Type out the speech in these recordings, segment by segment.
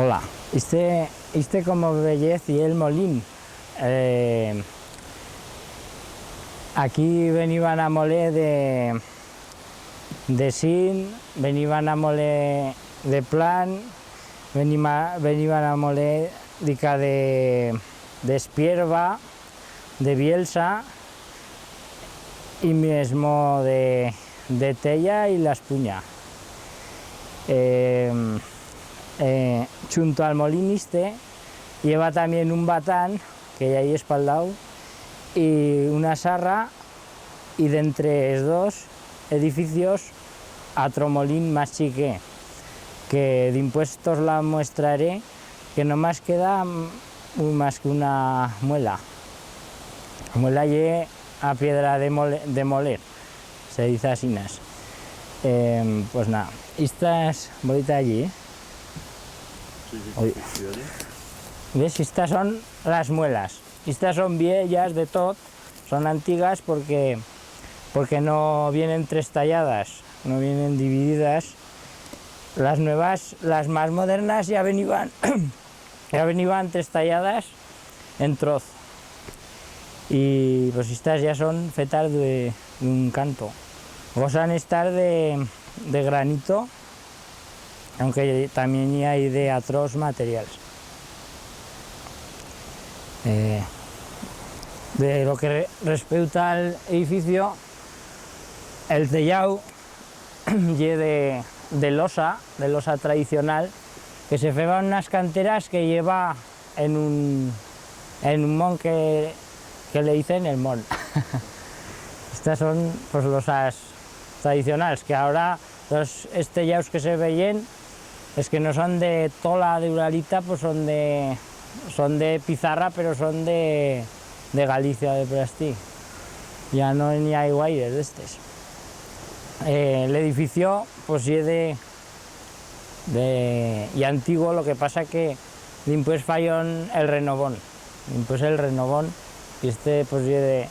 Hola, este como veis y el molín. Aquí venían a moler de sin, venían a moler de plan, venían a moler de espierva, de bielsa y mismo de tella y la espuña. Junto al molín lleva también un batán que hay ahí espaldado y una sarra, y de entre los dos edificios otro molín más chique, que de impuestos la mostraré, que no más queda más que una muela. La muela es a piedra de moler, se dice así. Pues nada, estas bolitas allí, ¿ves? Estas son las muelas. Estas son viejas de todo, son antiguas porque no vienen tres talladas, no vienen divididas. Las nuevas, las más modernas ya venían tres talladas en trozo. Y pues estas ya son fetas de un canto. Gozan estar de granito, aunque también hay de otros materiales. De lo que respecta al edificio, el tellado es de losa tradicional, que se feba en unas canteras que lleva en un mon que le dicen el mon. Estas son pues losas tradicionales, que ahora los estellados que se veían es que no son de tola de Uralita, pues son de pizarra, pero son de Galicia, de Prastí. Ya no ni hay guaires de estos. El edificio pues es y antiguo, lo que pasa que después falló el renovón. Después el renovón, y este pues es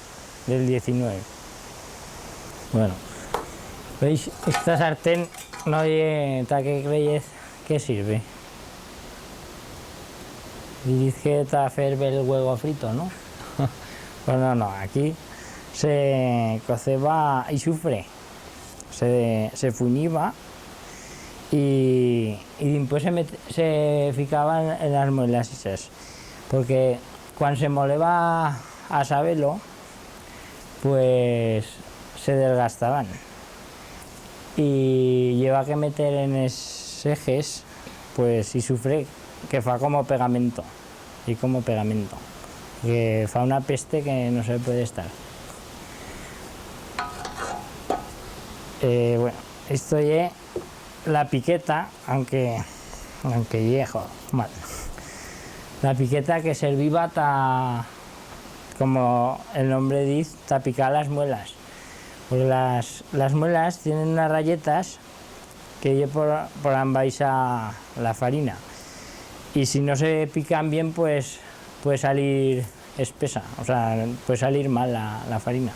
del 19. Bueno, veis, esta sartén no hay que creéis que sirve. Y dice que está a hacer el huevo frito, ¿no? Pues no, aquí se coceba y sufre, se fuñiba y después se ficaban en las muelas esas, porque cuando se moleba a sabelo, pues se desgastaban y lleva que meter en esos ejes, pues y sufre que fa como pegamento, que fa una peste que no se puede estar. Bueno, esto es la piqueta, aunque viejo, mal. La piqueta que servía como el nombre dice, para picar las muelas. Porque las muelas tienen unas rayetas que por ambas a la farina. Y si no se pican bien, pues puede salir espesa, o sea, puede salir mal la farina.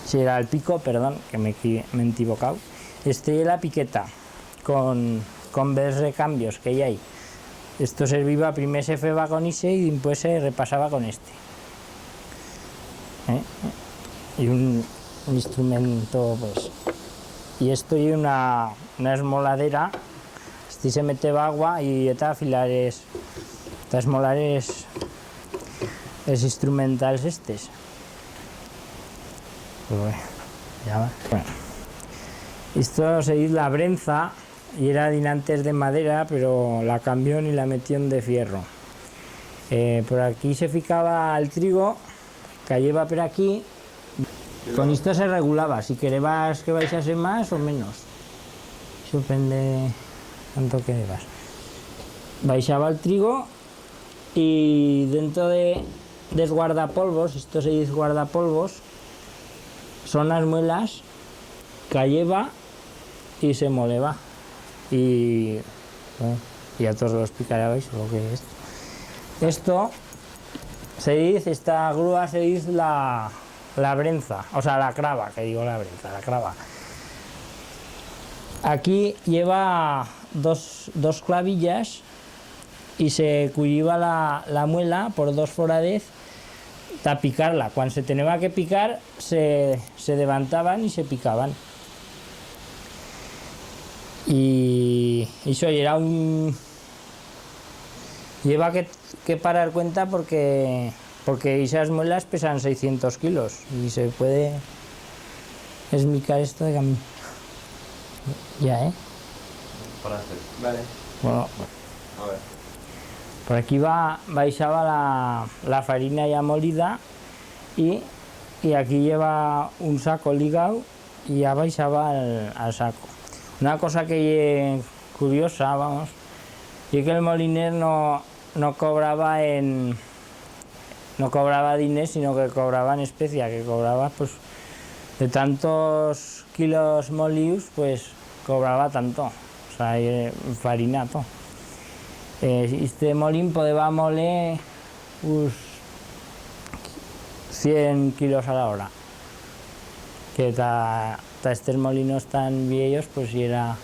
Si era el pico, perdón, que me he equivocado. Este es la piqueta, con dos recambios que hay. Esto servía, primero se feba con ese y después se repasaba con este. Y un instrumento, pues. Y esto es una esmoladera. Este se mete agua y está afilar estas molares es instrumentales estos. Pues bueno, esto se dice la brenza y era dinantes de madera, pero la cambió y la metió de fierro. Por aquí se ficaba el trigo, que lleva por aquí. Con esto se regulaba, si querías que baixase más o menos. Eso depende cuánto querías. Baixaba el trigo y dentro de guardapolvos, esto se dice guardapolvos, son las muelas que lleva y se moleba. Y a todos los picaréis lo que es. Esto se dice, esta grúa se dice la brenza, o sea, la crava, que digo la brenza, la crava. Aquí lleva dos clavillas y se culliva la muela por dos foradez para picarla. Cuando se tenía que picar, se levantaban y se picaban. Y eso era lleva que parar cuenta porque esas muelas pesan 600 kilos y se puede esmicar esto de camino. Ya, Vale. Bueno, A ver. por aquí baixaba la farina ya molida y aquí lleva un saco ligado y ya baixaba al saco. Una cosa que es curiosa, vamos, y que el moliner no cobraba dinero, sino que cobraba en especia, que cobraba pues de tantos kilos molidos, pues cobraba tanto, o sea, farina todo. Este molín podía moler 100 kilos a la hora, que estos molinos tan viejos pues y era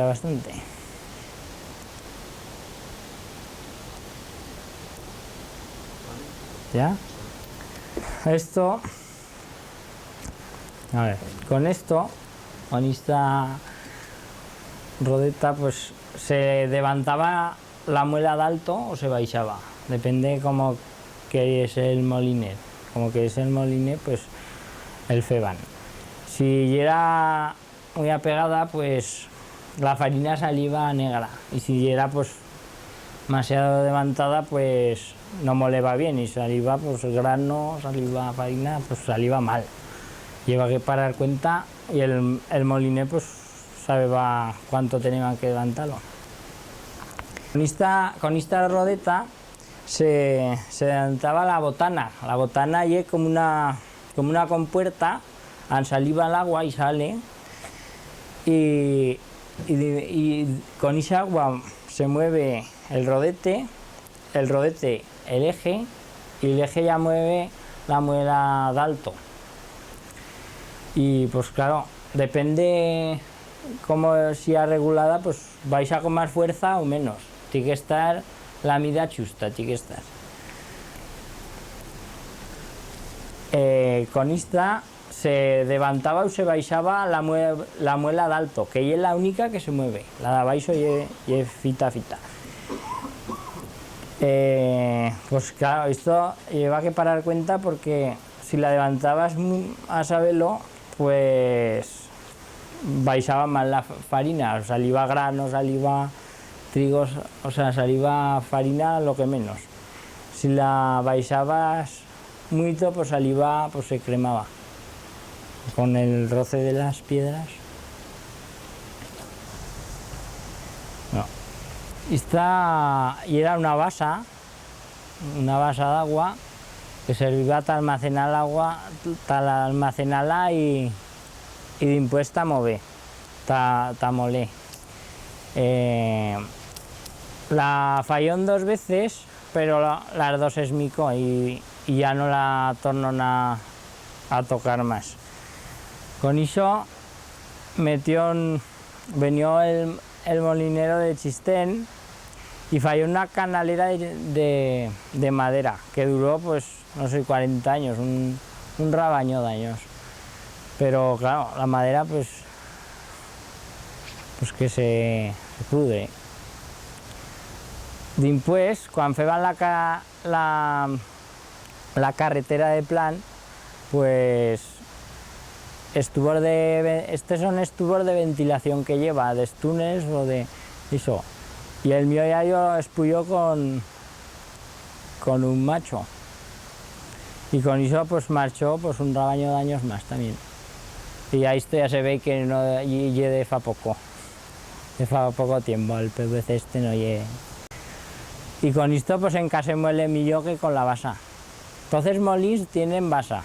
bastante. ¿Ya? Esto, a ver, con esta rodeta pues se levantaba la muela de alto o se baixaba, depende como que es el moliner. Como que es el moliner, pues el feban. Si era muy apegada, pues la farina salía negra, y si era pues demasiado levantada, pues no moleba bien y salía pues grano, salía farina, pues salía mal. Lleva que parar cuenta y el moliner pues sabía cuánto tenía que levantarlo. Con esta rodeta se levantaba la botana. La botana es como una compuerta, saliva el agua y sale, y con esa agua se mueve el rodete, el eje, y el eje ya mueve la muela de alto. Y pues claro, depende cómo sea regulada, pues vais a con más fuerza o menos. Tiene que estar la mida justa, tiene que estar. Con esta se levantaba o se baixaba la muela de alto, que es la única que se mueve. La de abaixo es fita. Pues claro, esto lleva que parar cuenta porque si la levantabas a saberlo, pues baixaba mal la farina, salía grano, salía trigos, o sea, salía farina lo que menos. Si la baixabas mucho, pues salía, pues se cremaba con el roce de las piedras. No. Esta era una basa de agua que servía para almacenar el agua, para almacenarla y después ta mover, ta moler. La falló 2 veces, pero las 2 esmicó y ya no la tornó a tocar más. Con eso venió el molinero de Chistén y falló una canalera de madera que duró, pues, no sé, 40 años, un rabaño de años. Pero claro, la madera pues que se pudre. Después, cuando feban la carretera de plan, pues estos son estubos de ventilación que lleva, de túneles o de eso. Y el mío ya yo espuyó con un macho. Y con eso pues marchó pues un rabaño de años más también. Y ahí esto ya se ve que no llegue de fa poco tiempo, el PVC este no llegue. Y con esto pues en casa se muele millón que con la basa. Entonces molins tienen basa.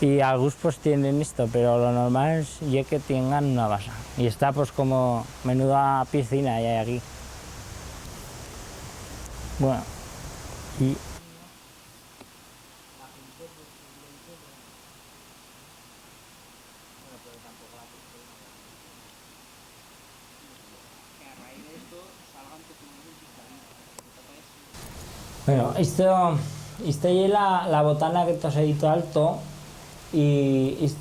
Y algunos pues tienen esto, pero lo normal es que tengan una basa. Y está pues como menuda piscina hay aquí. Bueno, y Bueno, esto es la botana que te has editado alto y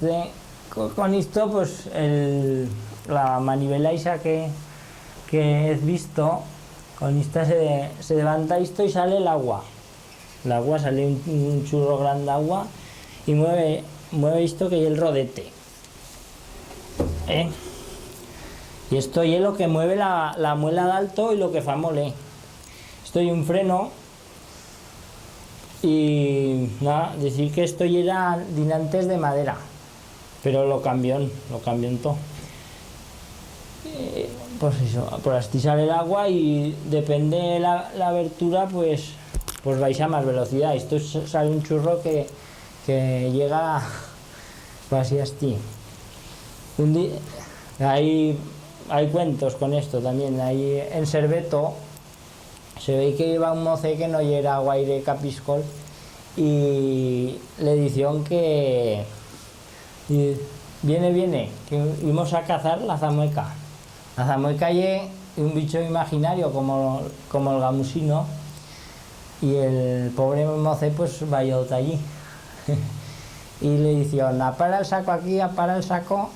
con esto pues la manivela esa que he visto, con esta se levanta esto y sale el agua. El agua sale un churro grande de agua y mueve esto que es el rodete. Y esto es lo que mueve la muela de alto y lo que fa mole. Esto es un freno. Y nada, decir que esto ya era dinantes de madera, pero lo cambió todo. Pues eso, por así sale el agua y depende de la abertura, pues vais a más velocidad. Esto sale un churro que llega pues así. Hay cuentos con esto también. Hay en Serveto se ve que iba un moce que no era guaire capiscol y le dijeron que viene, que íbamos a cazar la zamueca. La zamueca es un bicho imaginario como el gamusino y el pobre moce pues vaya allí. Y le dijeron, apara el saco aquí, apara el saco,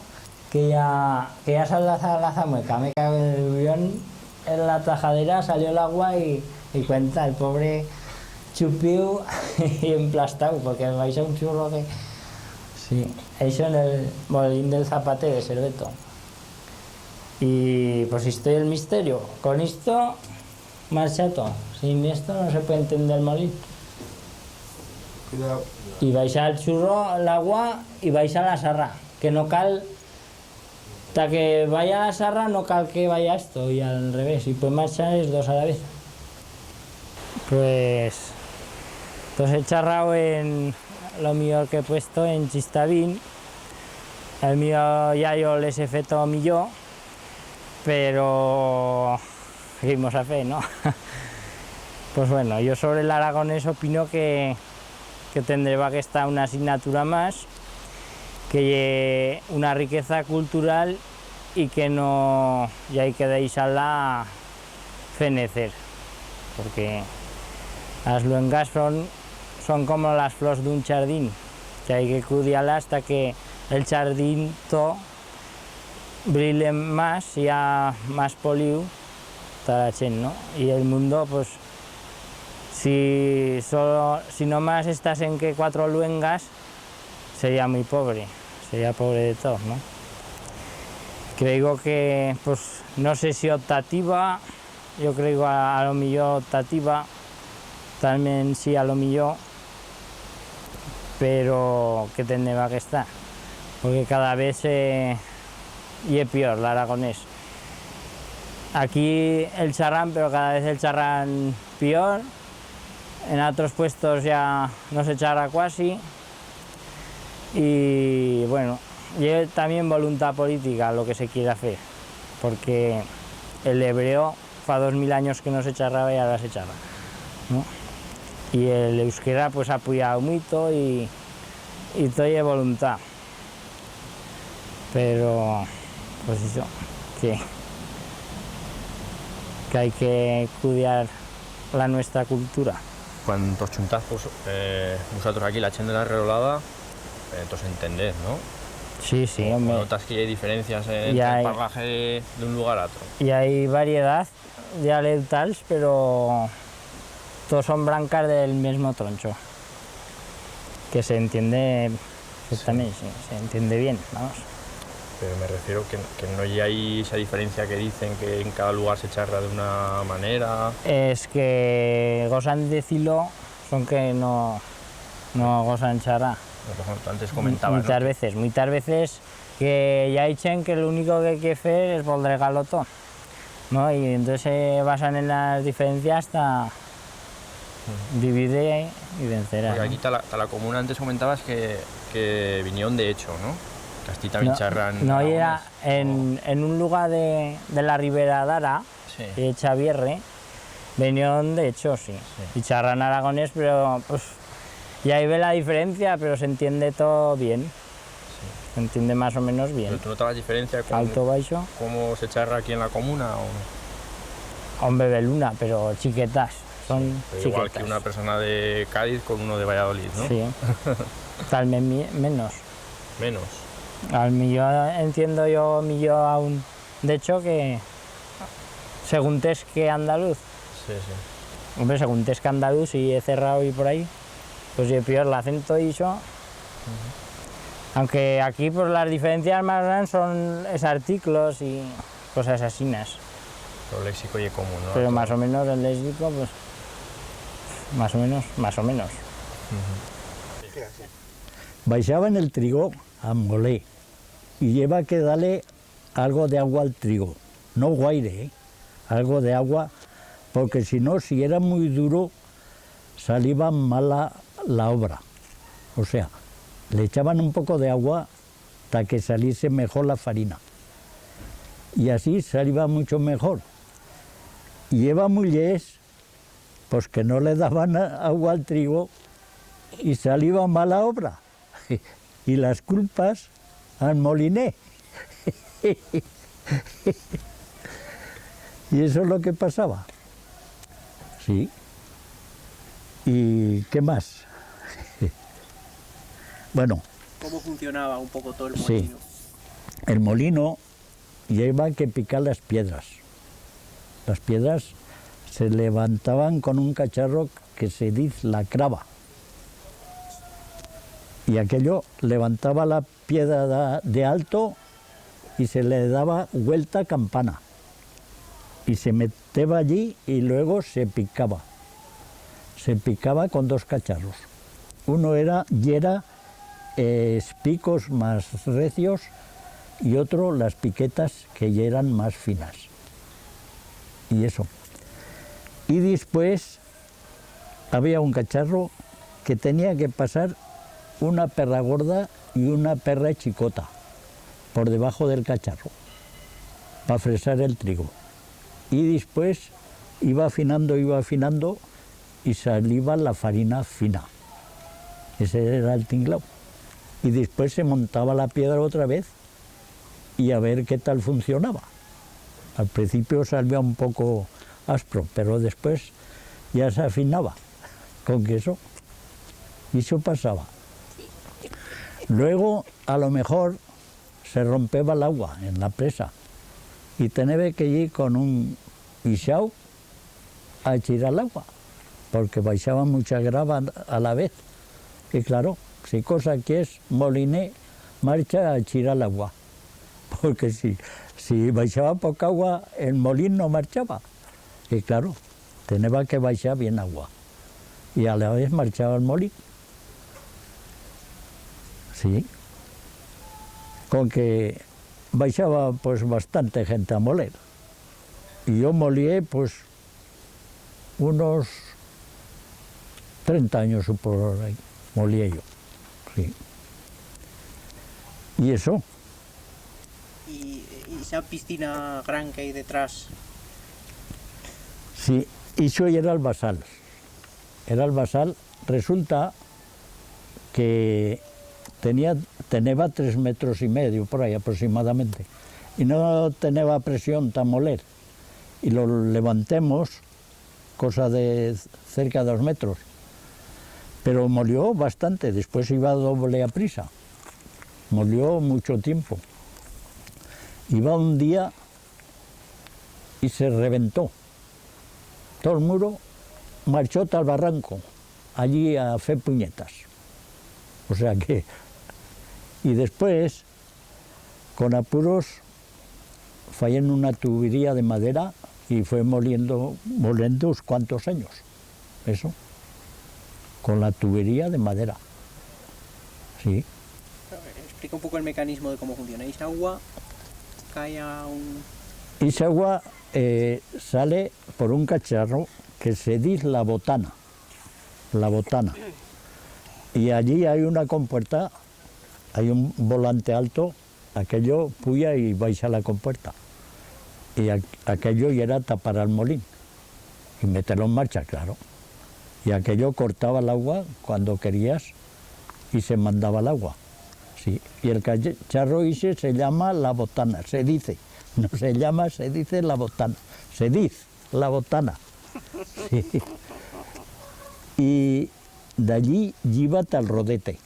que ya sale la zamueca. Me cago en el guión, en la tajadera salió el agua y cuenta, el pobre chupiu y emplastado, porque vais a un churro que... Sí, eso en el molín del Zapate de Serveto. Y pues esto es el misterio. Con esto, más chato. Sin esto no se puede entender el molín. Cuidado. Y vais al churro, el agua, y vais a la sarra. Que no cal... Hasta que vaya a la sarra no cal que vaya esto, y al revés. Y pues marchar es dos a la vez. Pues... Entonces he charrado en lo mío que he puesto en Chistavín. El mío ya yo les he feito millón, pero seguimos a fe, ¿no? Pues bueno, yo sobre el aragonés opino que tendrá que estar una asignatura más, que una riqueza cultural y que no ya hay que deixarla fenecer, porque las luengas son como las flores de un jardín, que hay que cuidarlas hasta que el jardín todo brille más, ya más poliu, toda la gente, ¿no? Y el mundo, pues, si no más estás en que 4 luengas, sería muy pobre, sería pobre de todo, ¿no? Creo que, pues, no sé si optativa, yo creo a lo mejor optativa, también sí a lo mejor, pero que tendrá que estar, porque cada vez y es peor el aragonés. Aquí el charrán, pero cada vez el charrán peor, en otros puestos ya no se charra casi, y bueno, y también voluntad política lo que se quiere hacer, porque el hebreo fa 2000 años que no se charraba y ahora se charra, ¿no? Y el euskera pues ha apoyado mucho y todo es voluntad, pero pues eso, que hay que cuidar la nuestra cultura. Cuando os chuntás, pues, vosotros aquí la gente de la Redolada, entonces entendés, ¿no? Sí, hombre. Notas que hay diferencias entre el parlaje de un lugar a otro. Y hay variedad de dialectals, pero todos son blancas del mismo troncho, que se entiende perfectamente, sí, se entiende bien, vamos. Pero me refiero que no hay esa diferencia que dicen que en cada lugar se charra de una manera. Es que gozan de decirlo, son que no gozan charra. Antes comentabas, muchas veces que ya dicen que lo único que hay que hacer es volver galotón, ¿no? Y entonces se basan en las diferencias hasta divide y vencerá. Porque aquí la comuna antes comentabas que vinieron de hecho, ¿no? Que así también charran. No, era en un lugar de la Ribera d'Ara, sí, de Xavierre, vinieron de hecho, sí. Y charran aragonés, pero pues y ahí ve la diferencia, pero se entiende todo bien. Sí. se entiende más o menos bien. ¿Pero tú notas la diferencia con Alto, baixo, cómo se charra aquí en la comuna? O no? hombre de luna, pero chiquetas, son Pero igual que chiquetas. una persona de Cádiz con uno de Valladolid, ¿no? Sí, tal vez menos. Menos. Al millón entiendo yo millón aún. De hecho que según tes que andaluz, Sí, sí. hombre, según tes que andaluz y he cerrado y por ahí, pues yo peor el acento y eso. Aunque aquí pues las diferencias más grandes son esos artículos y cosas así. Lo léxico y común, ¿no? Pero más o menos el léxico, pues más o menos. Baixaban el trigo a moler y lleva que darle algo de agua al trigo, no guaire, ¿eh? Algo de agua, porque si no, si era muy duro, salía mala la obra. O sea, le echaban un poco de agua para que saliese mejor la farina. Y así salía mucho mejor. Y lleva mujeres, pues que no le daban agua al trigo y salía mala obra. Y las culpas al moliné. Y eso es lo que pasaba. Sí. ¿Y qué más? Bueno, ¿Cómo funcionaba un poco todo el sí. molino? El molino lleva que picar las piedras. Las piedras se levantaban con un cacharro que se dice la crava. Y aquello levantaba la piedra de alto y se le daba vuelta campana. Y se metía allí y luego se picaba. Se picaba con dos cacharros. Uno era picos más recios y otro las piquetas que ya eran más finas. Y eso. Y después había un cacharro que tenía que pasar una perra gorda y una perra chicota por debajo del cacharro para fresar el trigo. Y después iba afinando y salía la farina fina. Ese era el tinglao. Y después se montaba la piedra otra vez y a ver qué tal funcionaba. Al principio salía un poco áspero, pero después ya se afinaba con queso. Y eso pasaba. Luego, a lo mejor, se rompía el agua en la presa y tenía que ir con un isao a echar el agua, porque baixaba mucha grava a la vez. Y claro, si cosa que es moliné, marcha a echar el agua, porque si baixaba poca agua, el molín no marchaba. Y claro, tenía que baixar bien agua. Y a la vez marchaba el molín. Sí. Con que baixaba pues bastante gente a moler. Y yo molí pues unos 30 años por ahí, molí yo. Sí. Y eso, Y esa piscina gran que hay detrás, sí, eso ya era el basal. Era el basal, resulta que tenía 3,5 metros por ahí aproximadamente, y no tenía presión para moler. Y lo levantemos, cosa de cerca de 2 metros, pero molió bastante, después iba doble a prisa, molió mucho tiempo. Iba un día y se reventó. Todo el muro marchó al barranco, allí a hacer puñetas. O sea que... Y después, con apuros, fallé en una tubería de madera y fue moliendo unos cuantos años. Eso, con la tubería de madera. Sí. explica un poco el mecanismo de cómo funciona. ¿Esa agua cae a un...? Esa agua sale por un cacharro que se dice la botana. La botana. Y allí hay una compuerta, hay un volante alto, aquello puya y baixa la compuerta. Y aquello ya era tapar al molín y meterlo en marcha, claro. Y aquello cortaba el agua cuando querías y se mandaba el agua. Sí, y el cacharro ese se llama la botana, se dice, no se llama, se dice la botana, se dice la botana. Sí. Y de allí lleva hasta el rodete.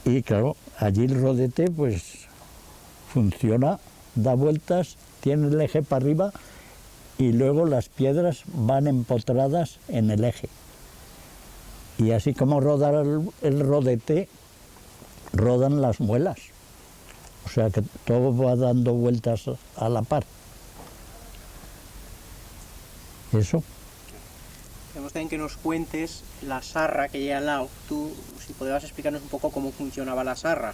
Y claro, allí el rodete pues funciona, da vueltas, tiene el eje para arriba y luego las piedras van empotradas en el eje. Y así como roda el rodete, rodan las muelas. O sea que todo va dando vueltas a la par. Eso. Queremos también que nos cuentes la sarra que hay al lado. Tú, si podrías explicarnos un poco cómo funcionaba la sarra.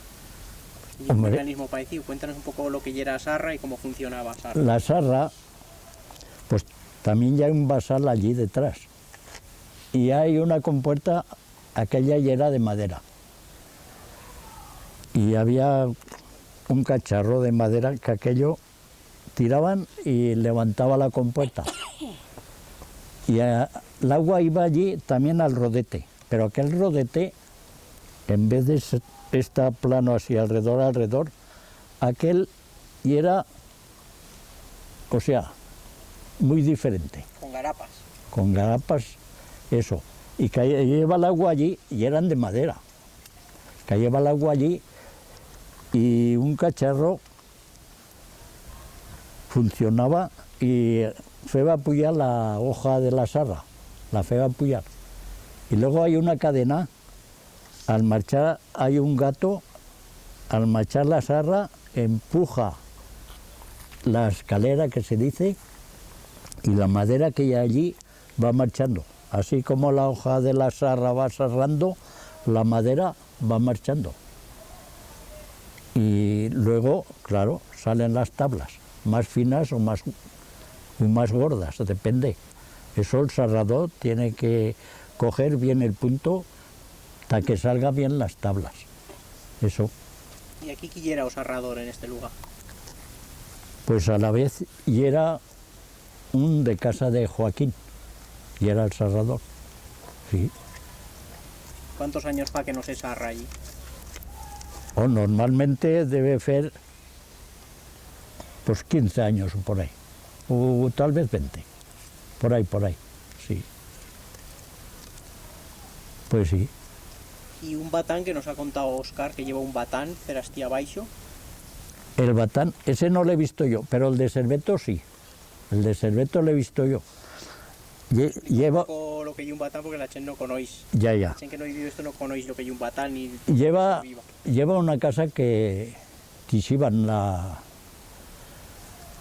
Y un Hombre. mecanismo parecido. Cuéntanos un poco lo que era sarra y cómo funcionaba sarra. La sarra, pues también ya hay un basal allí detrás. Y hay una compuerta, aquella ya era de madera. Y había un cacharro de madera que aquello tiraban y levantaba la compuerta. Y el agua iba allí también al rodete, pero aquel rodete, en vez de estar plano así alrededor, aquel y era, o sea, muy diferente, Con garapas. con garapas, eso. Y caía el agua allí y eran de madera. Caía el agua allí y un cacharro funcionaba y feba apoyar la hoja de la sarra, la feba apoyar. Y luego hay una cadena, al marchar hay un gato, al marchar la sarra empuja la escalera que se dice y la madera que hay allí va marchando. Así como la hoja de la sarra va sarrando, la madera va marchando. Y luego, claro, salen las tablas, más finas o más gordas, depende. Eso el sarrador tiene que coger bien el punto hasta que salga bien las tablas. Eso. ¿Y aquí quién era o sarrador en este lugar? Pues a la vez y era un de casa de Joaquín, y era el sarrador. Sí. ¿Cuántos años para que no se sarra allí? O normalmente debe ser pues 15 años o por ahí, o tal vez 20, por ahí, sí. Pues sí. Y un batán que nos ha contado Óscar, que lleva un batán, Cerastía Baixo. El batán, ese no lo he visto yo, pero el de Serveto sí. El de Serveto lo he visto yo. Lleva, Un poco lo que hay un batán porque la gente no conocéis. ya, La gente que no ha vivido esto no conocéis lo que hay un batán ni lleva, viva. lleva una casa que tixiban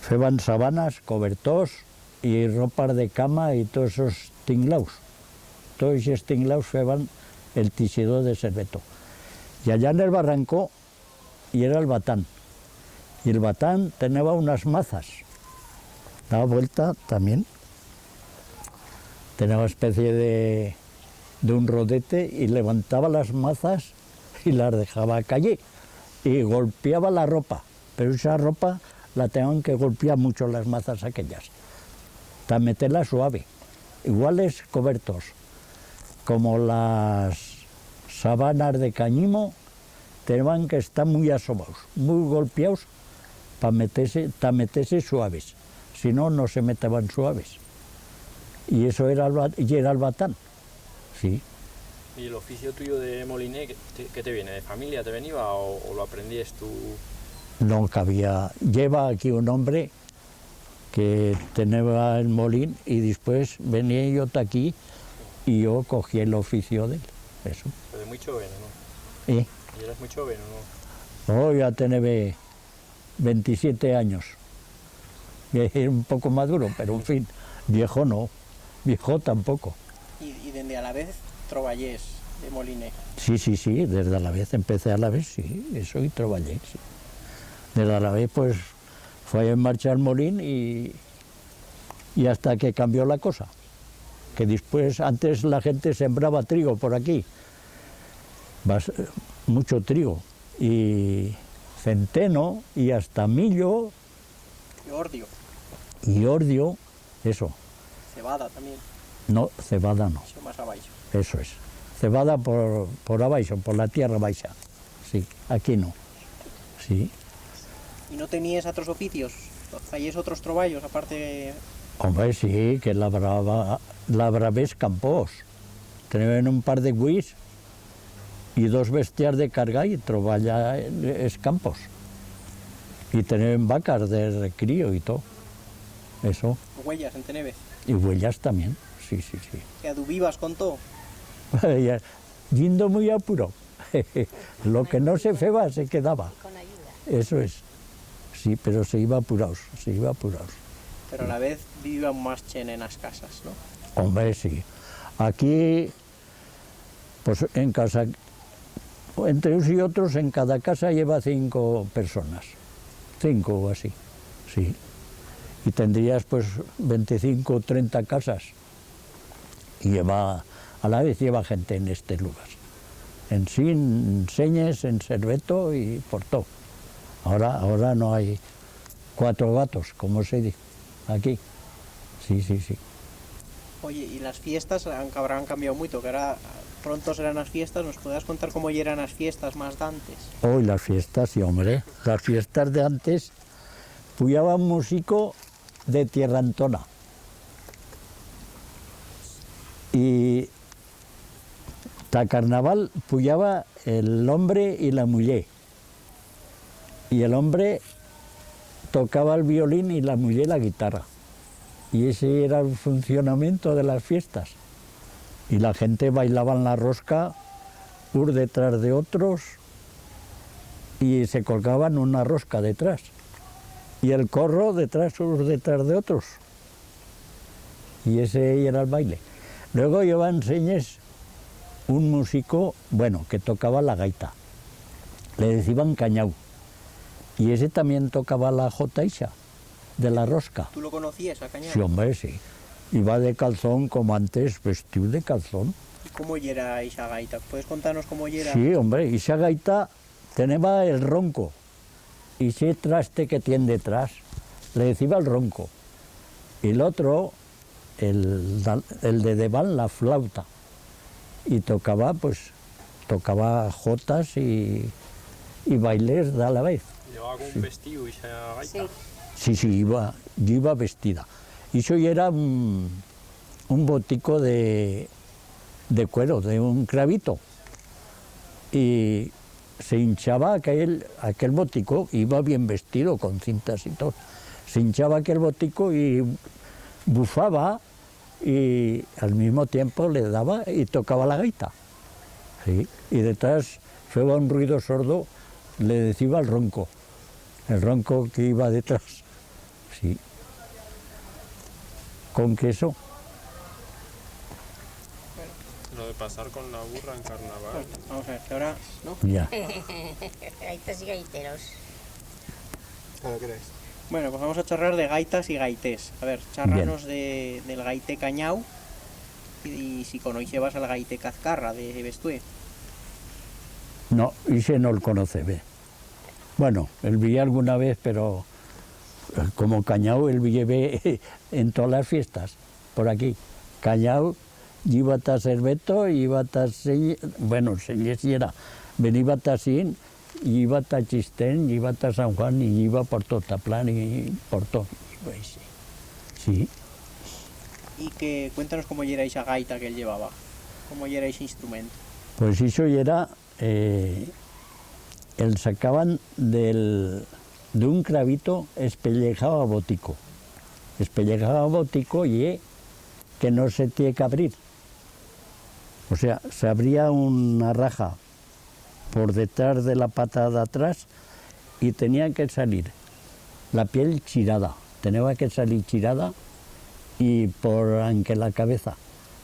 feban sabanas, cobertors y ropas de cama y todos esos tinglaus. Todos esos tinglaus feban el tixidor de Serveto. Y allá en el barranco y era el batán. Y el batán tenía unas mazas. Daba vuelta también. Tenía una especie de un rodete y levantaba las mazas y las dejaba caer. Y golpeaba la ropa. Pero esa ropa la tenían que golpear mucho las mazas aquellas. Para meterla suave. Iguales cobertos. Como las sabanas de cañimo, tenían que estar muy asomados, muy golpeados para meterse suaves. Si no, no se metían suaves. Y eso era el batán. Sí. ¿Y el oficio tuyo de moliné, qué te viene? ¿De familia te venía o lo aprendías tú? No cabía. Lleva aquí un hombre que tenía el molín y después venía yo aquí y yo cogí el oficio de él. Eso. Pero de muy joven, ¿no? ¿Y? ¿Y eras muy joven o no? No, ya tenía 27 años. Era un poco maduro, pero en fin, viejo no, viejo tampoco. Y desde a la vez troballés de Moliné. Sí, desde a la vez, empecé a la vez, sí, eso y trabajé, sí. Desde a la vez, pues, fue en marcha al molín y hasta que cambió la cosa. Que después, antes la gente sembraba trigo por aquí, mucho trigo, y centeno, y hasta millo, Y ordio, y ordio, eso. cebada también, No, cebada no, eso más abaixo. eso es. Cebada por abajo, por la tierra baixa, sí, aquí no. Sí. ¿Y no tenías otros oficios? ¿Hacías otros troballos aparte? Hombre, sí, que labrabés campos. Tenían un par de buis y 2 bestias de carga y troballa es campos. Y tenían vacas de recrío y todo. Eso. Huellas en Tenebez. Y huellas también, sí, sí, sí. ¿Que adubivas con todo? Yendo muy apuro. Lo que no se feba se quedaba. Con ayuda. Eso es. Sí, pero se iba apurados, se iba apurados. Pero a la vez vivían más chen en las casas, ¿no? Hombre, sí. Aquí, pues en casa, entre unos y otros, en cada casa lleva 5 personas. 5 o así, sí. Y tendrías pues 25 o 30 casas. Y a la vez lleva gente en este lugar. En sí, en Señes, en Serveto y por todo. Ahora no hay 4 gatos, como se dice, aquí. Sí, sí, sí. Oye, y las fiestas habrán cambiado mucho, que ahora pronto serán las fiestas. ¿Nos podrás contar cómo eran las fiestas más de antes? Hoy las fiestas, sí, hombre. Las fiestas de antes, puyaba un músico de Tierra Antona. Y ta carnaval puyaba el hombre y la muller. Y el hombre tocaba el violín y la mujer la guitarra. Y ese era el funcionamiento de las fiestas. Y la gente bailaba en la rosca, unos detrás de otros, y se colgaban una rosca detrás. Y el corro detrás, unos detrás de otros. Y ese era el baile. Luego llevaban Señes un músico, bueno, que tocaba la gaita. Le decían Cañau. Y ese también tocaba la jotaixa de la rosca. ¿Tú lo conocías a Cañar? Sí, hombre, sí. Iba de calzón como antes, vestido de calzón. ¿Y cómo era esa gaita? ¿Puedes contarnos cómo era? Sí, hombre, y esa gaita tenía el ronco. Y ese traste que tiene detrás, le decía el ronco. Y el otro, el de Deván, la flauta. Y tocaba, pues, tocaba jotas y bailes de a la vez. ¿Llevaba algún vestido y esa gaita? Sí. Sí, yo iba vestida. Y eso ya era un botico de cuero, de un cravito. Y se hinchaba aquel botico, iba bien vestido, con cintas y todo. Se hinchaba aquel botico y bufaba y al mismo tiempo le daba y tocaba la gaita. Sí. Y detrás fue un ruido sordo, le decía el ronco que iba detrás. Sí. Con queso. Lo de pasar con la burra en carnaval. Bueno, vamos a ver, que ahora, ¿no? Ya. Gaitas y gaiteros. Bueno, pues vamos a charlar de gaitas y gaités. A ver, charranos del gaité Cañau y si conocebas al gaité Cazcarra de Bestué. No, ese no lo conoce, ve. Bueno, el vi alguna vez, pero como Cañau, el vi en todas las fiestas, por aquí. Cañau, iba a Serveto, iba a Señes, bueno, Señes y era, venía a Sin, iba a Chistén, iba a San Juan, y iba por todo Taplán y por todo. Sí. Y que cuéntanos cómo era esa gaita que él llevaba, cómo era ese instrumento. Pues eso era, el sacaban de un cravito, espellejaba botico. Espellejaba botico y que no se tiene que abrir. O sea, se abría una raja por detrás de la pata de atrás y tenía que salir la piel chirada. Tenía que salir chirada y por aunque la cabeza.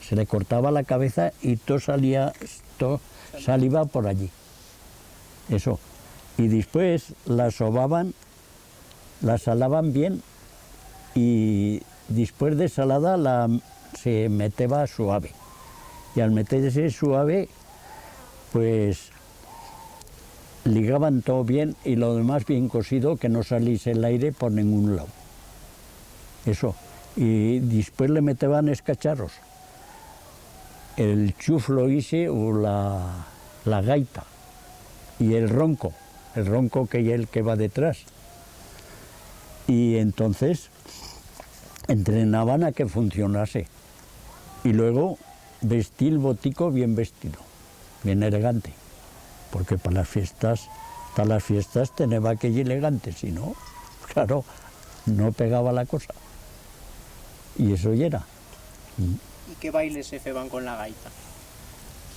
Se le cortaba la cabeza y todo salía por allí. Eso. Y después la sobaban, la salaban bien y después de salada se meteba suave. Y al meterse suave, pues ligaban todo bien y lo demás bien cosido, que no saliese el aire por ningún lado. Eso. Y después le meteban escacharros. El chuflo ese o la gaita. y el ronco que es el que va detrás. Y entonces entrenaban a que funcionase. Y luego vestí el botico bien vestido, bien elegante, porque para las fiestas tenía que ir elegante, si no, claro, no pegaba la cosa. Y eso ya era. ¿Y qué bailes se feban con la gaita?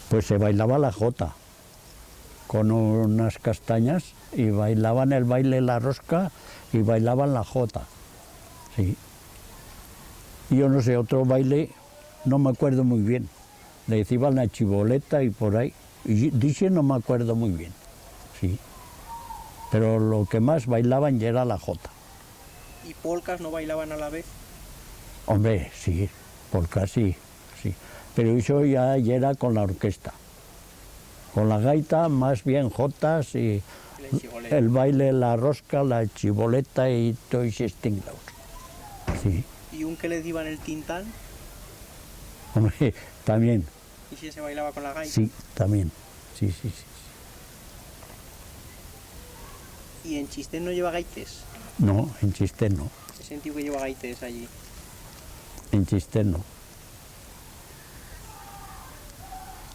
Pues se bailaba la jota, con unas castañas, y bailaban el baile la rosca y bailaban la jota. Sí. Y yo no sé, otro baile, no me acuerdo muy bien. Le decían la chiboleta y por ahí. Y dice, no me acuerdo muy bien. Sí. Pero lo que más bailaban ya era la jota. ¿Y polcas no bailaban a la vez? Hombre, sí, polka sí, sí. Pero eso ya era con la orquesta. Con la gaita, más bien jotas y el baile, la rosca, la chiboleta y todo ese stinglaus. Sí. ¿Y un que le diban el tintán? Hombre, también. ¿Y si se bailaba con la gaita? Sí, también. Sí, sí, sí. ¿Y en Chistén no lleva gaites? No, en Chistén no. ¿Se sentió que lleva gaites allí? En Chistén no.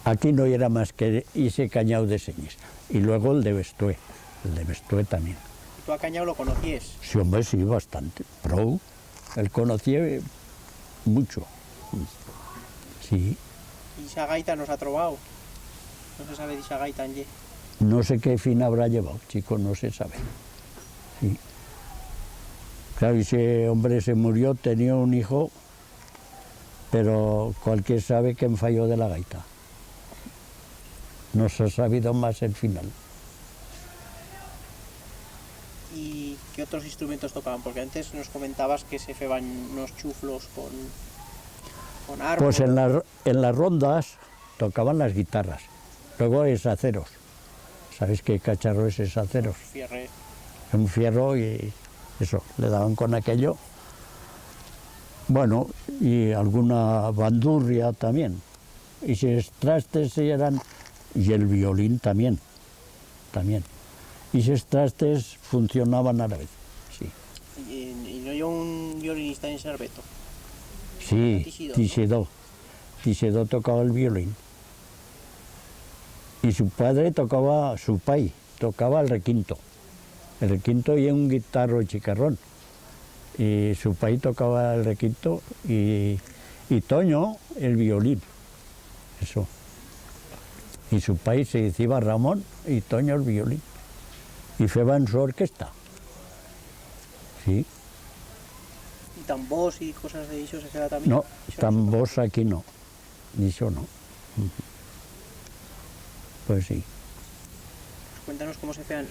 Aquí no era más que ese cañado de Señes. Y luego el de Bestué también. ¿Y tú a Cañao lo conocías? Sí, hombre, sí, bastante. Prou. Él conocía mucho. Sí. ¿Y esa gaita nos ha trovado? No se sabe de esa gaita en ye. No sé qué fin habrá llevado, chico, no se sabe. Sí. Claro, ese hombre se murió, tenía un hijo, pero cualquiera sabe que falló de la gaita. No se ha sabido más el final. ¿Y qué otros instrumentos tocaban? Porque antes nos comentabas que se feban unos chuflos con árbol. Pues en las rondas tocaban las guitarras, luego esaceros. ¿Sabéis qué cacharro es esaceros? Fierre. Un fierro y eso, le daban con aquello. Bueno, y alguna bandurria también. Y si los trastes eran... Y el violín también. Y si los trastes funcionaban a la vez, sí. ¿Y no hay un violinista en Sarbeto? Sí, Tixedó tocaba el violín. Y su padre tocaba el requinto. El requinto y un guitarro chicarrón. Y su pai tocaba el requinto y Toño el violín. Eso. Y su pai se decía Ramón y Toño el violín. Y feban su orquesta. Sí. ¿Y tambos y cosas de eso se queda también? No, tambos aquí no. Eso no. Pues sí. Cuéntanos cómo se fean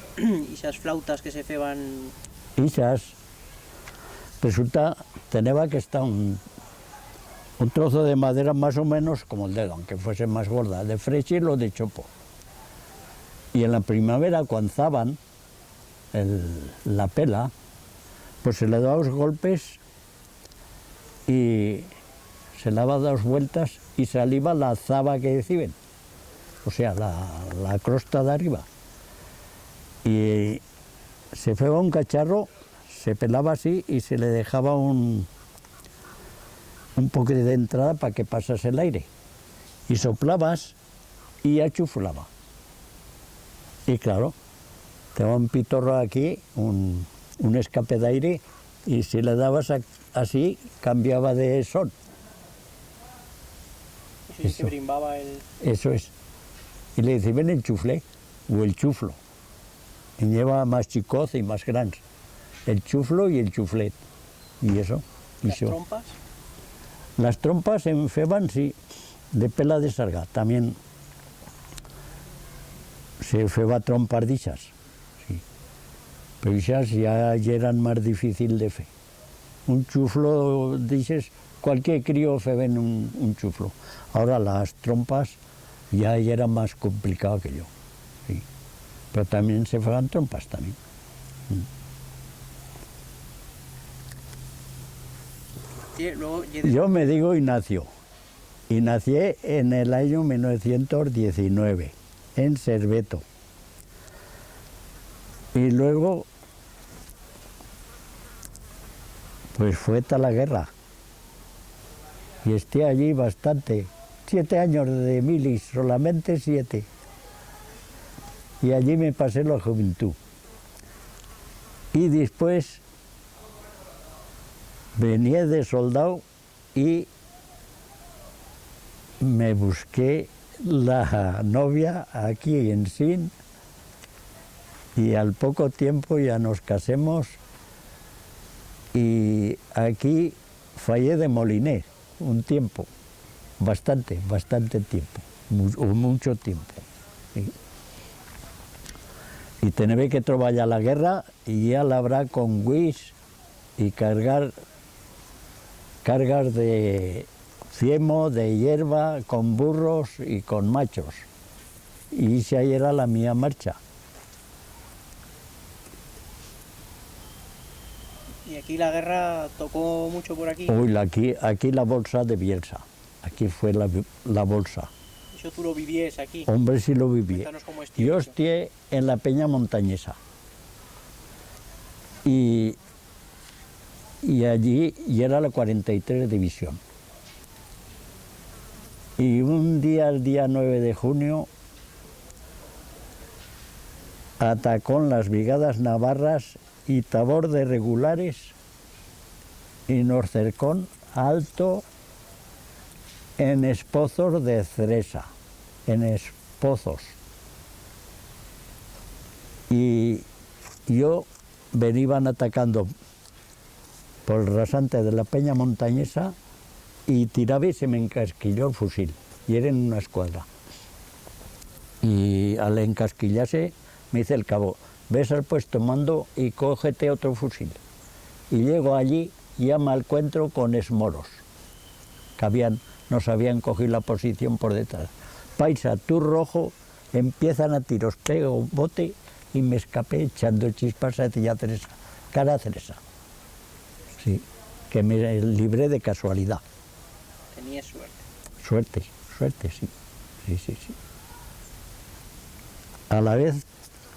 esas flautas que se feban. Esas, resulta, tenía que estar un trozo de madera más o menos como el dedo, aunque fuese más gorda, de frésil o de chopo. Y en la primavera, cuando zaban la pela, pues se le daba los golpes y se le daba dos vueltas y salía la zaba que decían, o sea, la crosta de arriba. Y se feba un cacharro, se pelaba así y se le dejaba un poco de entrada para que pasase el aire. Y soplabas y ya chuflaba. Y claro, te va un pitorro aquí, un escape de aire, y si le dabas así, cambiaba de son. Eso es que brimbaba el... Eso es. Y le decían el chuflé o el chuflo. Y lleva más chicoz y más grande. El chuflo y el chuflet. Y eso. ¿Las trompas? Las trompas en feban, sí, de pela de sarga. También se feba trompas d'ixas, sí. Pero esas ya eran más difícil de fe. Un chuflo d'ixes, cualquier crío feben un chuflo. Ahora las trompas ya eran más complicado que yo. Sí. Pero también se feban trompas también. Yo me digo Ignacio y nací en el año 1919 en Cerveto. Y luego, pues fue toda la guerra. Y estuve allí bastante. 7 años de milis, solamente 7. Y allí me pasé la juventud. Y después venía de soldado y me busqué la novia aquí en Sin, y al poco tiempo ya nos casemos, y aquí fallé de molinero un tiempo, bastante tiempo, mucho tiempo. Sí. Y tenía que trabajar la guerra y ya labrar con guis y cargar de ciemo, de hierba, con burros y con machos. Y esa era la mía marcha. ¿Y aquí la guerra tocó mucho por aquí? Uy, aquí la bolsa de Bielsa, aquí fue la bolsa. ¿Eso tú lo vivías aquí? Hombre, sí lo viví. Cuéntanos cómo estuvo Yo eso. estuve en la Peña Montañesa. Y allí y era la 43 División. Y un día, el día 9 de junio, atacó las brigadas navarras y tabor de regulares y nos cercó alto en Espozos de Ceresa, en Espozos. Y yo venían atacando por el rasante de la Peña Montañesa y tiraba y se me encasquilló el fusil, y era en una escuadra. Y al encasquillarse me dice el cabo, ves al puesto mando y cógete otro fusil. Y llego allí y ya me encuentro con esmoros, que nos habían cogido la posición por detrás. Paisa, tú rojo, empiezan a tiros, pego bote y me escapé echando chispas hacia Ceresa, cara a Ceresa. Sí, que me libré de casualidad. Tenías suerte. Suerte, sí. Sí. A la vez,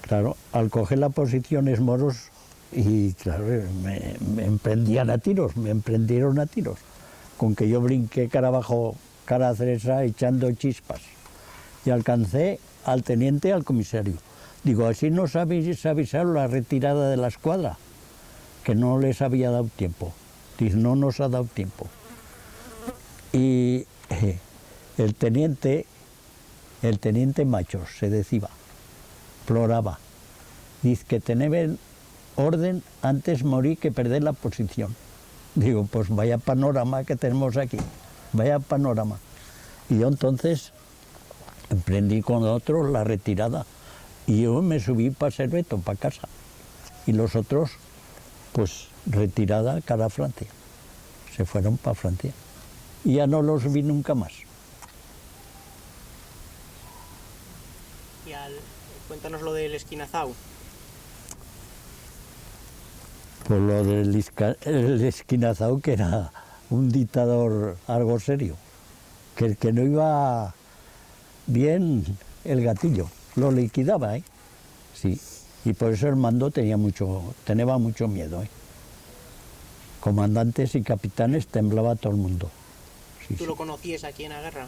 claro, al coger la posición esmoros, y claro, me emprendieron a tiros, con que yo brinqué cara abajo, cara a Ceresa, echando chispas. Y alcancé al teniente, al comisario. Digo, así nos habéis avisado la retirada de la escuadra, que no les había dado tiempo. Dice, no nos ha dado tiempo. Y el teniente Machos se decía, ploraba. Dice que tenía orden antes morir que perder la posición. Digo, pues vaya panorama que tenemos aquí, vaya panorama. Y yo entonces emprendí con otros la retirada. Y yo me subí para Serveto, para casa. Y los otros, pues retirada cara a Francia. Se fueron para Francia. Y ya no los vi nunca más. Y cuéntanos lo del Esquinazao. Pues lo del el Esquinazao, que era un dictador algo serio, que el que no iba bien el gatillo, lo liquidaba, ¿eh? Sí, y por eso el mando tenía mucho miedo, ¿eh? Comandantes y capitanes temblaba todo el mundo. Sí, ¿Tú lo conocías aquí en la guerra?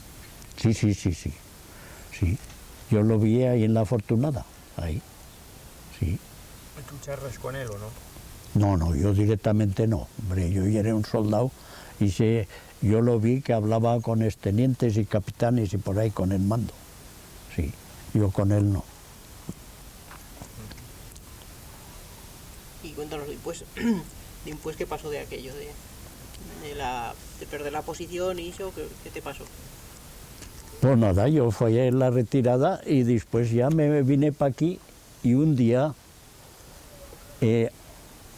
Sí. Sí, yo lo vi ahí en La Afortunada, ahí, sí. ¿Tú charlas con él o no? No, yo directamente no, hombre, yo ya era un soldado y yo lo vi que hablaba con extenientes y capitanes y por ahí con el mando, sí, yo con él no. Y cuéntanos después, ¿qué pasó de aquello? De perder la posición y eso, ¿qué te pasó? Pues nada, yo fui en la retirada y después ya me vine para aquí y un día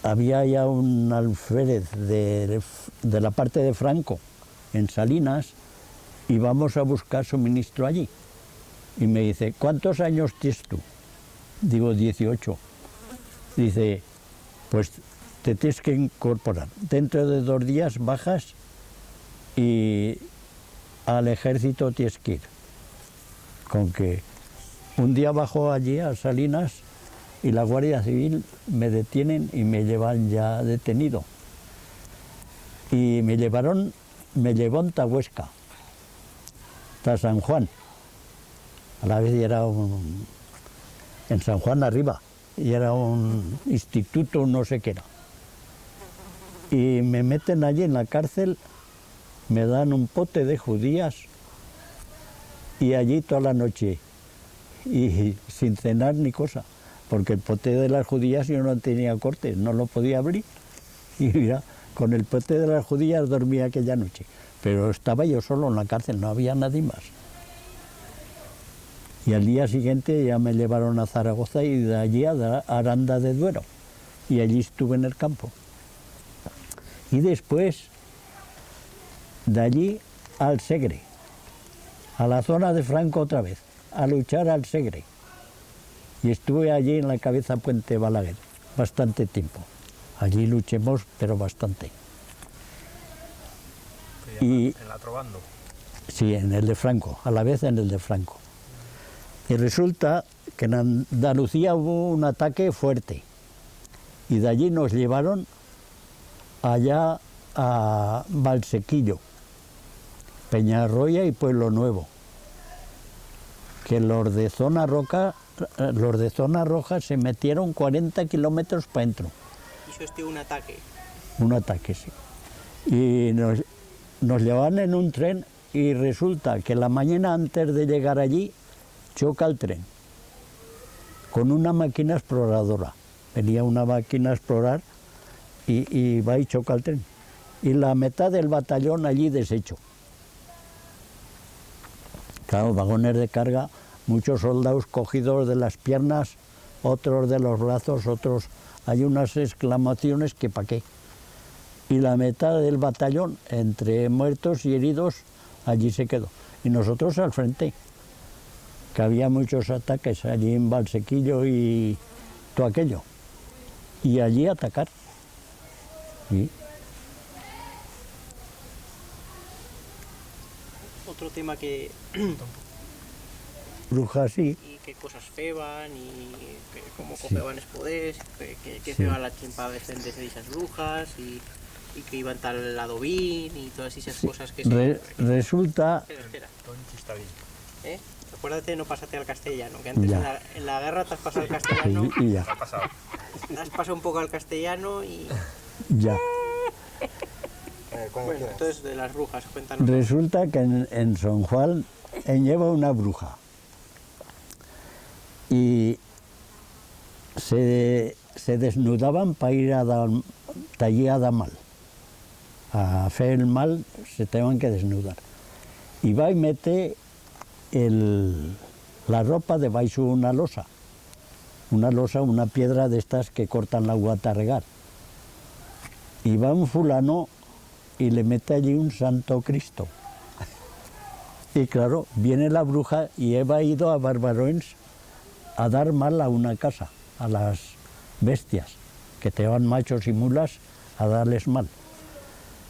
había ya un alférez de la parte de Franco en Salinas y vamos a buscar suministro allí. Y me dice, ¿cuántos años tienes tú? Digo, 18. Dice, pues te tienes que incorporar. Dentro de 2 días bajas y al ejército tienes que ir. Con que un día bajó allí a Salinas y la Guardia Civil me detienen y me llevan ya detenido. Y me llevó hasta Huesca, hasta San Juan. A la vez era en San Juan arriba, y era un instituto, no sé qué era. Y me meten allí en la cárcel, me dan un pote de judías y allí toda la noche, y sin cenar ni cosa, porque el pote de las judías yo no tenía corte, no lo podía abrir. Y mira, con el pote de las judías dormía aquella noche, pero estaba yo solo en la cárcel, no había nadie más. Y al día siguiente ya me llevaron a Zaragoza y de allí a Aranda de Duero, y allí estuve en el campo. Y después, de allí al Segre, a la zona de Franco otra vez, a luchar al Segre. Y estuve allí en la cabeza Puente Balaguer bastante tiempo. Allí luchemos, pero bastante. ¿En la Trobando? Sí, en el de Franco, a la vez en el de Franco. Y resulta que en Andalucía hubo un ataque fuerte. Y de allí nos llevaron allá a Valsequillo, Peñarroya y Pueblo Nuevo. Que los de Zona Roja se metieron 40 kilómetros para adentro. ¿Hizo este un ataque? Un ataque, sí. Y nos llevaban en un tren y resulta que la mañana antes de llegar allí choca el tren con una máquina exploradora. Venía una máquina a explorar y va y choca el tren. Y la mitad del batallón allí deshecho. Claro, vagones de carga, muchos soldados cogidos de las piernas, otros de los brazos, otros... Hay unas exclamaciones que pa' qué. Y la mitad del batallón, entre muertos y heridos, allí se quedó. Y nosotros al frente, que había muchos ataques allí en Valsequillo y todo aquello. Y allí atacar. ¿Sí? Otro tema que... Brujas, sí. y qué cosas feban y cómo Sí. cofeban es poder, que Sí. feban la chimpa defenderse de esas brujas y que iban tal lado bien y todas esas cosas que Resulta... Espera. Todo un chistadín. ¿Eh? Acuérdate de no pasarte al castellano, que antes Ya. en la guerra te has pasado al castellano, Y ya, ¿Qué ha pasado? te has pasado un poco al castellano y... ya. Bueno, entonces de las brujas, cuéntanos. Resulta que en San Juan lleva una bruja y se desnudaban para ir allí a dar mal. A hacer el mal se tenían que desnudar. Y va y mete la ropa debajo de una losa, una piedra de estas que cortan la agua a regar. Y va un fulano y le mete allí un Santo Cristo. Y claro, viene la bruja y Eva ido a Barbaroens a dar mal a una casa, a las bestias, que te van machos y mulas a darles mal.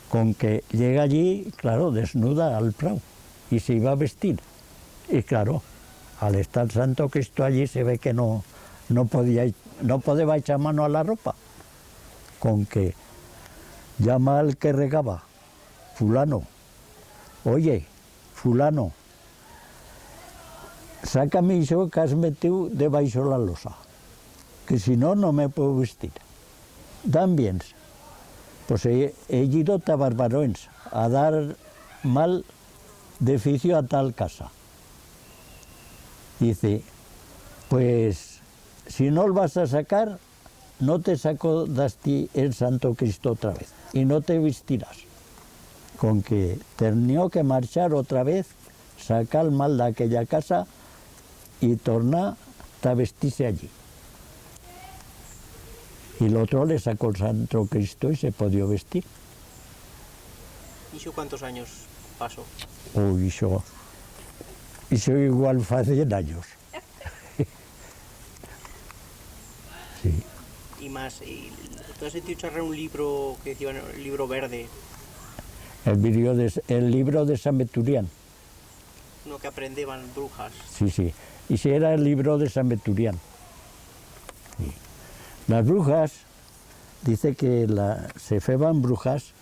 Con que llega allí, claro, desnuda al prau y se iba a vestir. Y claro, al estar el Santo Cristo allí se ve que no podía echar mano a la ropa. Con que llama al que regaba, fulano, oye, fulano, sácame eso que has metido debajo la losa, que si no, no me puedo vestir. Dan bien. Pues he ido a Barbaroens a dar mal de oficio a tal casa. Dice, pues si no lo vas a sacar, no te saco de ti el Santo Cristo otra vez y no te vestirás. Con que tenía que marchar otra vez, sacar el mal de aquella casa y tornar a vestirse allí. Y el otro le sacó el Santo Cristo y se podía vestir. ¿Y eso cuántos años pasó? Uy, eso igual fue 100 años. Sí. Y más, ¿tú has sentido charrar un libro que decían el libro verde? El libro de San Veturián. No, que aprendeban brujas. Sí, sí. Y si era el libro de San Veturián. Sí. Las brujas, dice que se feban brujas,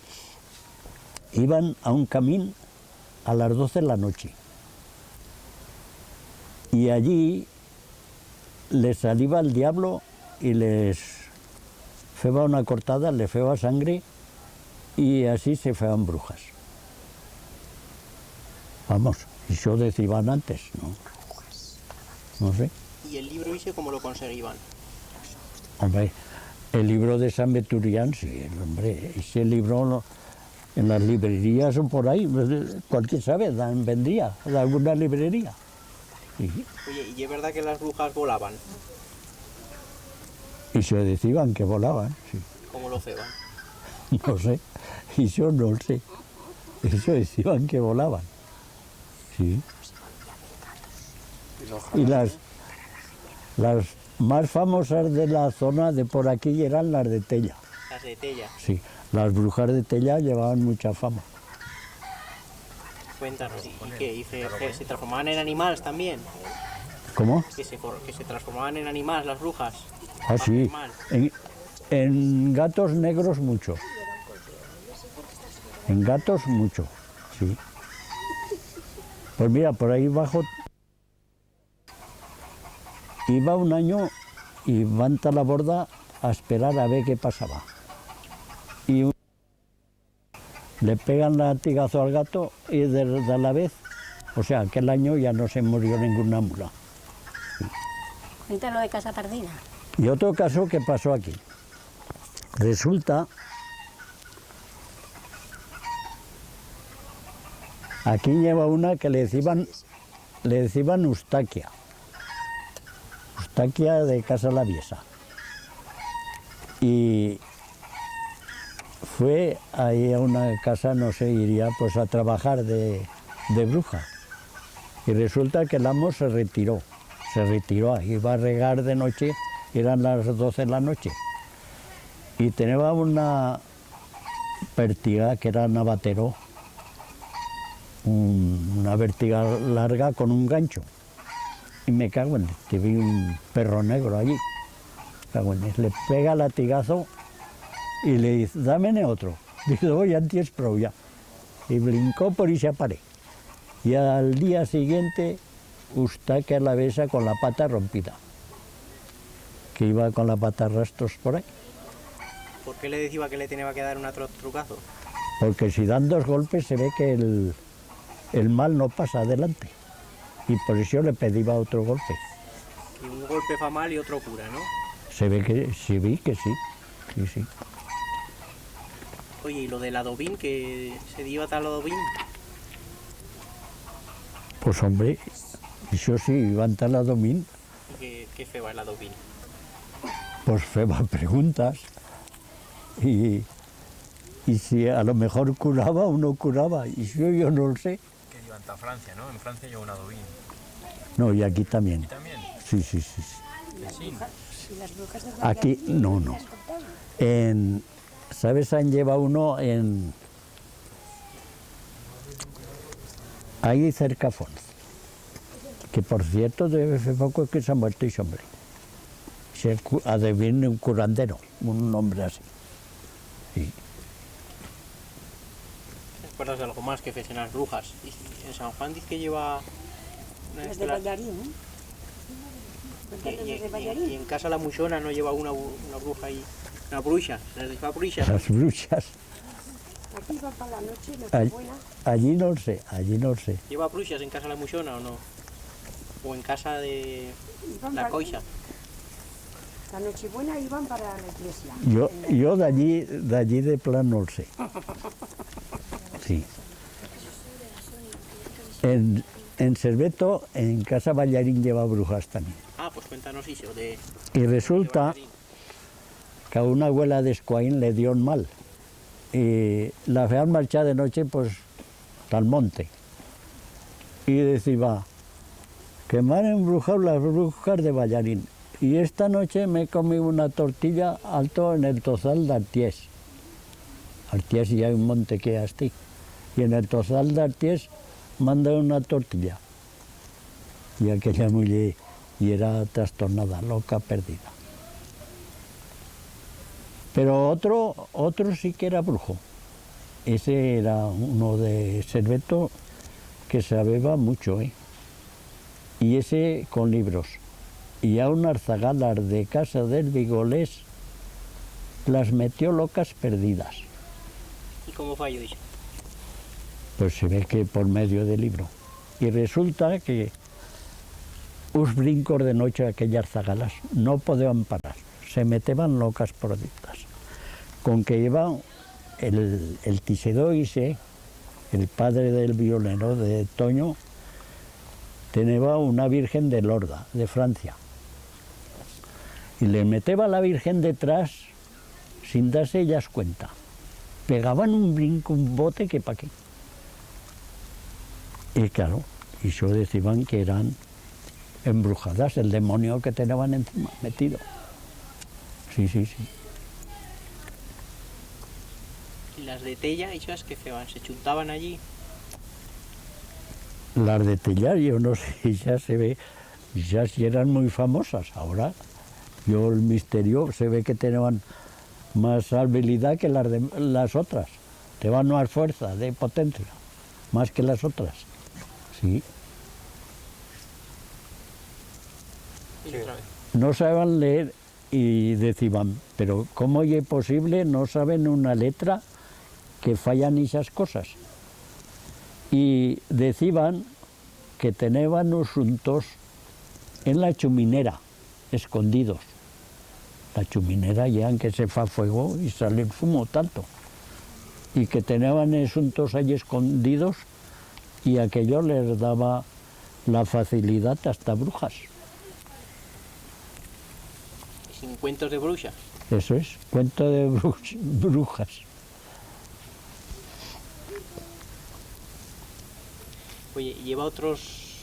iban a un camín a las 12 de la noche. Y allí les saliva el diablo y les feba una cortada, le feba sangre y así se feban brujas. Vamos, y eso decían antes, ¿no? No sé. ¿Y el libro ese cómo lo conseguían? Hombre, el libro de San Veturián, sí, hombre, ese libro en las librerías o por ahí, cualquier sabe, vendría de alguna librería. Sí. Oye, ¿y es verdad que las brujas volaban? Y se decían que volaban, sí. ¿Cómo lo ceban? No sé, y yo no sé. Eso decían que volaban. Sí. Y las más famosas de la zona de por aquí eran las de Tella. Las de Tella. Sí, las brujas de Tella llevaban mucha fama. Cuéntanos, ¿y qué? ¿Y se transformaban en animales también? ¿Cómo? Que se transformaban en animales las brujas. Ah, sí. En gatos negros mucho. En gatos mucho, sí. Pues mira, por ahí abajo iba un año y van a la borda a esperar a ver qué pasaba. Y le pegan latigazo al gato y de la vez, o sea, aquel año ya no se murió ninguna mula. Cuéntalo de Casa Pardina. Y otro caso que pasó aquí. Resulta, aquí lleva una que le decían Eustaquia. Eustaquia de Casa La Viesa. Y fue ahí a una casa, no sé, iría pues a trabajar de bruja. Y resulta que el amo se retiró, iba a regar de noche, eran las 12 de la noche. Y tenía una vértiga que era navatero, una vértiga larga con un gancho. Y me cago en él, que vi un perro negro allí. Cago en él. Le pega latigazo y le dice, dame otro. Dice, oye, antes pro ya. Y brincó por y se aparé. Y al día siguiente, Eustaquia la besa con la pata rompida. Que iba con la pata rastros por ahí. ¿Por qué le decía que le tenía que dar un trucazo? Porque si dan 2 golpes se ve que el mal no pasa adelante. Y por eso le pedía otro golpe. Y un golpe fa mal y otro cura, ¿no? Se ve que sí, vi que sí. Sí, sí. Oye, ¿y lo del adobín, que se dio tal adobín? Pues hombre, eso sí, iban tal a domín, ¿Qué feba el adobín? pues feba preguntas. Y si a lo mejor curaba o no curaba, y yo no lo sé. Que llevan a Francia, ¿no? En Francia lleva un adobín. No, y aquí también. ¿Y también? Sí, sí, sí. Sí. Aquí, no. ¿Sabes? Han llevado uno en... ahí cerca Fons. Que por cierto, de hace poco que se ha muerto ese hombre. Se adivina un curandero, un hombre así. Sí. ¿Te acuerdas de algo más que fesen las brujas? Y en San Juan dice que lleva... Los de Ballarín, ¿eh? Y en Casa La Muchona no lleva una bruja ahí, una bruja, se les llama bruja. Las brujas. Aquí van para la noche, Nochebuena. Allí no sé. ¿Lleva brujas en Casa La Muchona o no? ¿O en casa de la Coixa? La Nochebuena iban para la iglesia. Yo de allí de plan no lo sé. Sí. En Cerveto, en Casa Ballarín lleva brujas también. Ah, pues cuéntanos eso de... Y resulta que a una abuela de Escoaín le dio un mal. Y la habían marchado de noche pues al monte. Y decía que me han embrujado las brujas de Ballarín. Y esta noche me he comido una tortilla alto en el Tozal de Arties. Arties y hay un monte que es así. Y en el Tozal de Arties manda una tortilla. Y aquella mujer y era trastornada, loca, perdida. Pero otro sí que era brujo. Ese era uno de Serveto que sabía mucho, ¿eh? Y ese con libros. Y a unas zagalas de casa del Vigolés las metió locas perdidas. ¿Y cómo falló eso? Pues se ve que por medio del libro. Y resulta que uns brincos de noche aquellas zagalas no podían parar, se metían locas perdidas. Con que iba el tisedor ese, el padre del violero de Toño, tenía una virgen de Lorda, de Francia. Y le meteba la virgen detrás sin darse ellas cuenta. Pegaban un brinco, un bote que pa' qué. Y claro, y eso decían que eran embrujadas, el demonio que tenían encima metido. Sí, sí, sí. ¿Y las de Tella, esas que se chuntaban allí? Las de Tellar, yo no sé, ya se ve, ya sí eran muy famosas. Ahora, yo el misterio se ve que tenían más habilidad que las otras. Te van más fuerza, de potencia, más que las otras. Sí. Y otra vez. No sabían leer y decían, pero ¿cómo es posible? No saben una letra que fallan esas cosas. Y decían que tenían asuntos en la chuminera, escondidos. La chuminera ya en que se fa fuego y sale el fumo tanto. Y que tenían asuntos allí escondidos y aquello les daba la facilidad hasta brujas. ¿Y sin cuentos de brujas? Eso es, cuento de brujas. Oye, ¿y lleva otros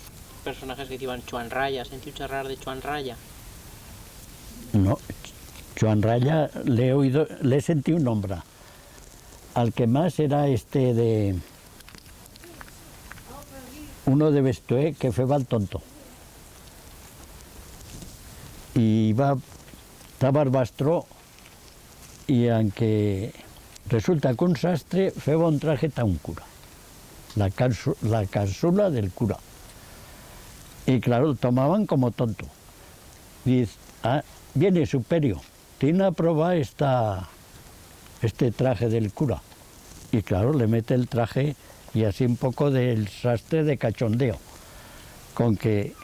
personajes que llevan Chuan Raya? ¿Has sentido charrar de Chuan Raya? No, Joan Raya le he sentido un nombre. Al que más era este de uno de Bestué que fue el tonto. Y estaba el bastro y aunque resulta que un sastre fue un traje tan cura. La cápsula del cura. Y claro, tomaban como tonto. Dice, viene Superio, tiene a probar este traje del cura. Y claro, le mete el traje y así un poco del sastre de cachondeo. Con que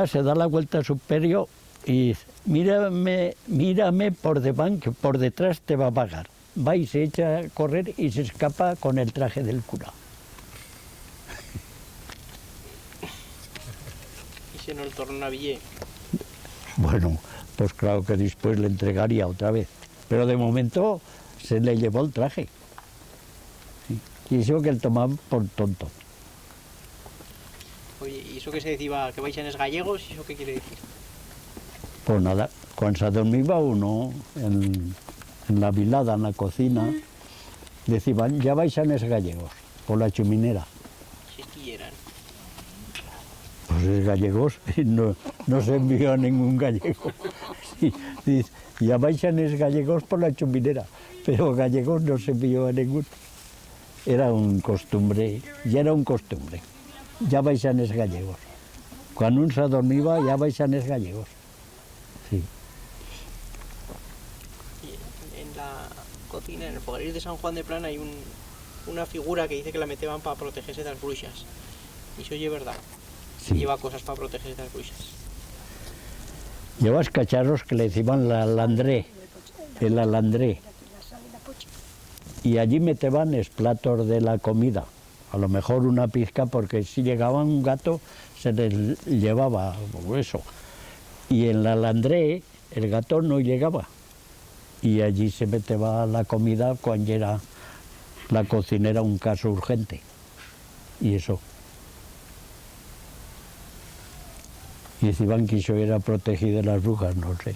se da la vuelta a Superio y dice, mírame por delante, que por detrás te va a pagar. Va y se echa a correr y se escapa con el traje del cura. ¿Y se nos tornó una billete? Bueno, pues claro que después le entregaría otra vez. Pero de momento se le llevó el traje. Sí. Y eso que él tomaba por tonto. Oye, ¿y eso que se decía que vais en es gallegos? ¿Y eso qué quiere decir? Pues nada, cuando se dormía uno en la vilada, en la cocina, decían, ya vais a es gallegos, por la chuminera. Si es que eran. Pues es gallegos, y no se envió a ningún gallego. Sí, dice, ya vais a es gallegos por la chuminera, pero gallegos no se envió a ningún. Era un costumbre, ya era un costumbre. Ya vais a es gallegos. Cuando uno se dormía, ya vais a es gallegos. Sí. Y en la cocina, en el fogarir de San Juan de Plana, hay una figura que dice que la meteban para protegerse de las brujas. ¿Y eso oye verdad? Sí. Lleva cosas para protegerse de las brujas. Llevas cacharros que le decían el alandré. Y allí meteban los platos de la comida. A lo mejor una pizca, porque si llegaba un gato se les llevaba eso. Y en la alandré el gato no llegaba. Y allí se meteba la comida cuando era la cocinera un caso urgente. Y eso. Y decían que eso era protegido de las brujas, no sé.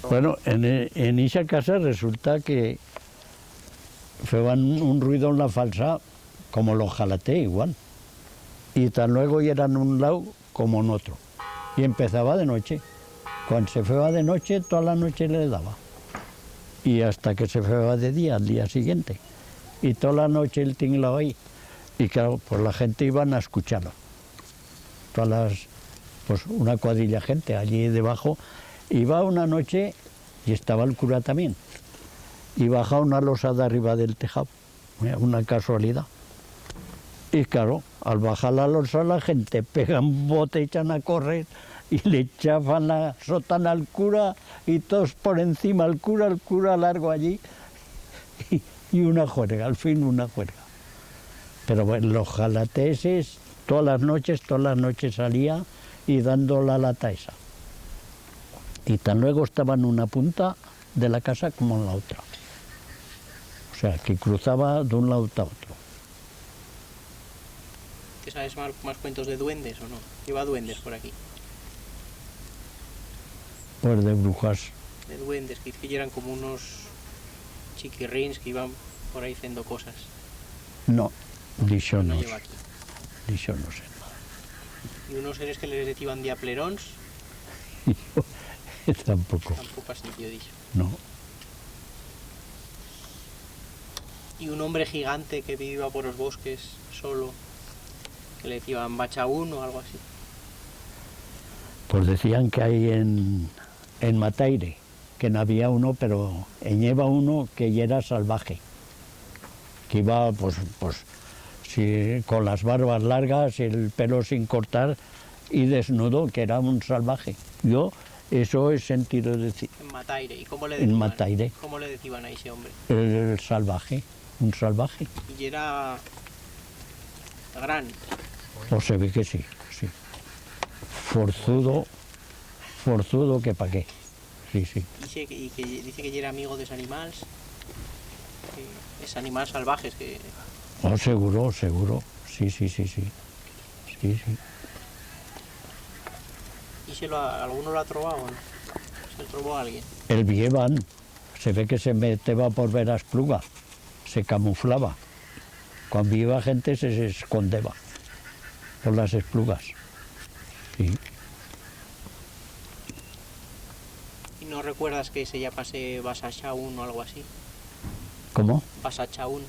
Bueno, en esa casa resulta que feban un ruido en la falsa como los jalaté igual. Y tan luego eran un lado como en otro. Y empezaba de noche. Cuando se feba de noche, toda la noche le daba. Y hasta que se feba de día, al día siguiente. Y toda la noche el tinglado ahí. Y claro, pues la gente iban a escucharlo. Todas las, pues una cuadrilla de gente allí debajo. Iba una noche y estaba el cura también. Y baja una losada arriba del tejado. Una casualidad. Y claro, al bajar la losa la gente pega un bote, echan a correr y le chafan la sotana al cura y todos por encima el cura largo allí y una juerga, al fin una juerga. Pero bueno, los jalateses todas las noches salía y dando la lata esa. Y tan luego estaba en una punta de la casa como en la otra. O sea, que cruzaba de un lado a otro. ¿Te sabes más cuentos de duendes o no? Lleva duendes por aquí. Pues de brujas. De duendes, que eran como unos chiquirrins que iban por ahí haciendo cosas. No, dicho No no, lleva aquí. dicho no sé. Y unos seres que les decían diaplerons, Tampoco, tampoco has sentido dicho. no. Y un hombre gigante que vivía por los bosques solo, que le decían Bachaún o algo así. Pues decían que hay en Mataire, que no había uno, pero lleva uno que ya era salvaje. Que iba pues sí, con las barbas largas, el pelo sin cortar y desnudo, que era un salvaje. Yo eso he sentido decir. En Mataire. ¿Y cómo le En decían? Mataire. ¿Cómo le decían a ese hombre? El salvaje, un salvaje. Y era gran. O se ve que sí, sí. Forzudo que pa' qué. Sí, sí. Y que dice que era amigo de esos animales. Es animales salvajes que... Oh, seguro. Sí. Sí, sí. ¿Y alguno lo ha trovado o no? ¿Se lo trovó a alguien? El vievan, se ve que se meteba por ver las plugas, se camuflaba. Cuando iba gente se escondeba por las esplugas. Sí. ¿Y no recuerdas que se llamase Basachaún o algo así? ¿Cómo? Basachaún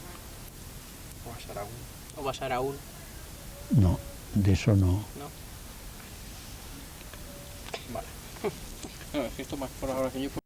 o Basaraún, No, de eso no. ¿no? Vale. No, es que esto más por ahora que yo...